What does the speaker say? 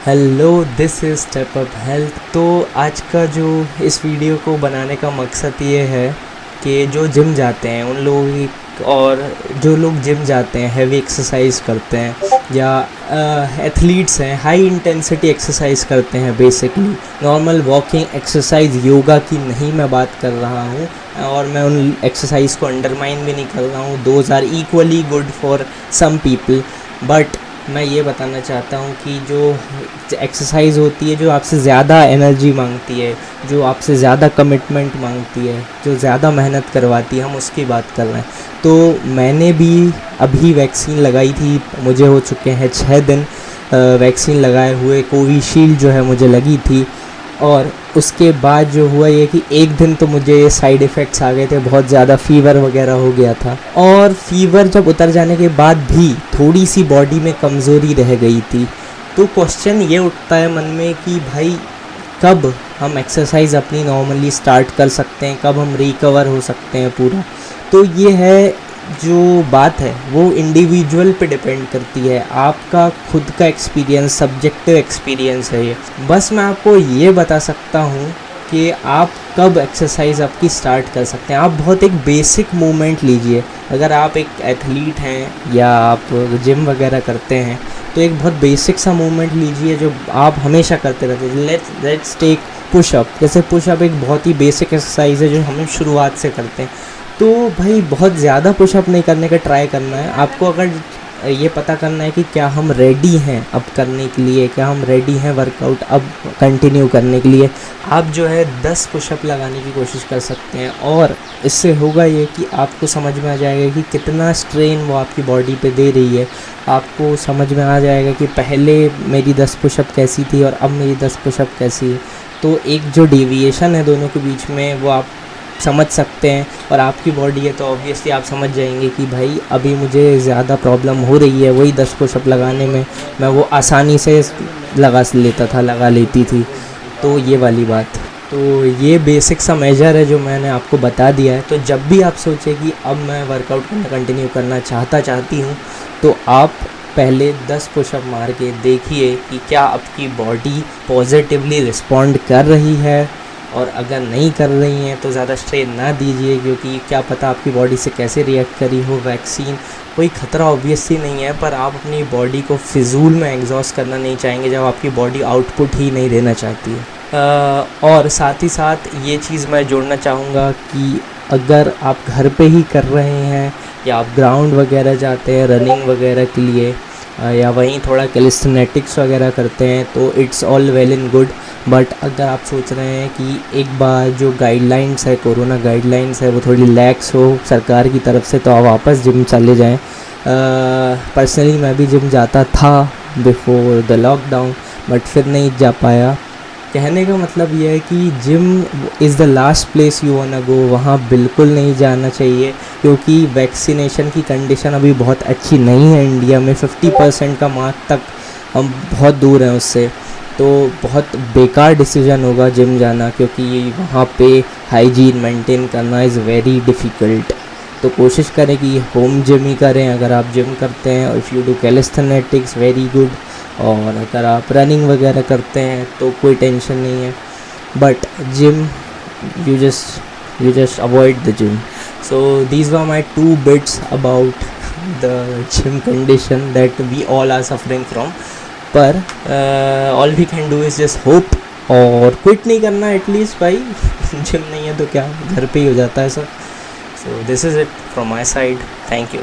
Hello, this is step up health. तो आज का जो इस वीडियो को बनाने का मकसद ये है कि जो जिम जाते हैं उन लोगों की, और जो लोग जिम जाते हैं हैवी एक्सरसाइज करते हैं या एथलीट्स हैं हाई इंटेंसिटी एक्सरसाइज करते हैं, basically normal walking exercise yoga की नहीं मैं बात कर रहा हूँ, और मैं उन एक्सरसाइज को अंडरमाइन भी नहीं कर रहा हूँ। Those are equally good for some people, but मैं ये बताना चाहता हूँ कि जो एक्सरसाइज होती है, जो आपसे ज़्यादा एनर्जी मांगती है, जो आपसे ज़्यादा कमिटमेंट मांगती है, जो ज़्यादा मेहनत करवाती है, हम उसकी बात कर रहे हैं। तो मैंने भी अभी वैक्सीन लगाई थी, मुझे हो चुके हैं 6 दिन वैक्सीन लगाए हुए। कोविशील्ड जो है मुझे लगी थी, और उसके बाद जो हुआ ये कि एक दिन तो मुझे साइड इफ़ेक्ट्स आ गए थे, बहुत ज़्यादा फ़ीवर वगैरह हो गया था, और फ़ीवर जब उतर जाने के बाद भी थोड़ी सी बॉडी में कमज़ोरी रह गई थी। तो क्वेश्चन ये उठता है मन में कि भाई कब हम एक्सरसाइज अपनी नॉर्मली स्टार्ट कर सकते हैं, कब हम रिकवर हो सकते हैं पूरा। तो ये है जो बात है वो इंडिविजुअल पे डिपेंड करती है, आपका खुद का एक्सपीरियंस, सब्जेक्टिव एक्सपीरियंस है ये। बस मैं आपको ये बता सकता हूँ कि आप कब एक्सरसाइज आपकी स्टार्ट कर सकते हैं। आप बहुत एक बेसिक मूवमेंट लीजिए। अगर आप एक एथलीट हैं या आप जिम वगैरह करते हैं तो एक बहुत बेसिक सा मूवमेंट लीजिए जो आप हमेशा करते रहते हैं। Let's take pushup. जैसे पुशअप एक बहुत ही बेसिक एक्सरसाइज है जो हम शुरुआत से करते हैं। तो भाई बहुत ज़्यादा पुशअप नहीं करने का ट्राई करना है आपको। अगर ये पता करना है कि क्या हम रेडी हैं अब करने के लिए, क्या हम रेडी हैं वर्कआउट अब कंटिन्यू करने के लिए, आप जो है 10 पुशअप लगाने की कोशिश कर सकते हैं। और इससे होगा ये कि आपको समझ में आ जाएगा कि कितना स्ट्रेन वो आपकी बॉडी पे दे रही है। आपको समझ में आ जाएगा कि पहले मेरी 10 पुशअप कैसी थी और अब मेरी 10 पुशअप कैसी है। तो एक जो डेविएशन है दोनों के बीच में वो आप समझ सकते हैं, और आपकी बॉडी है तो ऑब्वियसली आप समझ जाएंगे कि भाई अभी मुझे ज़्यादा प्रॉब्लम हो रही है। वही 10 पुशअप लगाने में मैं वो आसानी से लगा लेती थी। तो ये वाली बात, तो ये बेसिक सा मेजर है जो मैंने आपको बता दिया है। तो जब भी आप सोचें कि अब मैं वर्कआउट करना कंटिन्यू करना चाहती हूँ, तो आप पहले 10 पुशअप मार के देखिए कि क्या आपकी बॉडी पॉजिटिवली रिस्पॉन्ड कर रही है, और अगर नहीं कर रही हैं तो ज़्यादा स्ट्रेन ना दीजिए, क्योंकि क्या पता आपकी बॉडी से कैसे रिएक्ट करी हो। वैक्सीन कोई ख़तरा ऑब्वियसली नहीं है, पर आप अपनी बॉडी को फिजूल में एग्जॉस्ट करना नहीं चाहेंगे जब आपकी बॉडी आउटपुट ही नहीं देना चाहती है। और साथ ही साथ ये चीज़ मैं जोड़ना चाहूँगा कि अगर आप घर पे ही कर रहे हैं या आप ग्राउंड वगैरह जाते हैं रनिंग वगैरह के लिए, या वहीं थोड़ा कैलिस्थेटिक्स वगैरह करते हैं, तो it's all well and good. But अगर आप सोच रहे हैं कि एक बार जो गाइडलाइंस है, कोरोना गाइडलाइंस है, वो थोड़ी लैक्स हो सरकार की तरफ से, तो आप वापस जिम चले जाएं। पर्सनली मैं भी जिम जाता था बिफोर द लॉकडाउन, बट फिर नहीं जा पाया। कहने का मतलब ये है कि gym is the last place you wanna go. वहाँ बिल्कुल नहीं जाना चाहिए, क्योंकि वैक्सीनेशन की कंडीशन अभी बहुत अच्छी नहीं है इंडिया में। 50% का मार्क तक हम बहुत दूर हैं उससे। तो बहुत बेकार डिसीजन होगा जिम जाना, क्योंकि वहाँ पे हाइजीन मेंटेन करना इज़ वेरी डिफ़िकल्ट। तो कोशिश करें कि होम जिम ही करें अगर आप जिम करते हैं। और if you do calisthenics very good, और अगर आप रनिंग वगैरह करते हैं तो कोई टेंशन नहीं है। But gym you just avoid the gym. So these were my 2 bits about the gym condition that we all are suffering from. पर all we can do is just hope, और quit नहीं करना at least. भाई gym नहीं है तो क्या, घर पे ही हो जाता है सब। So this is it from my side. Thank you.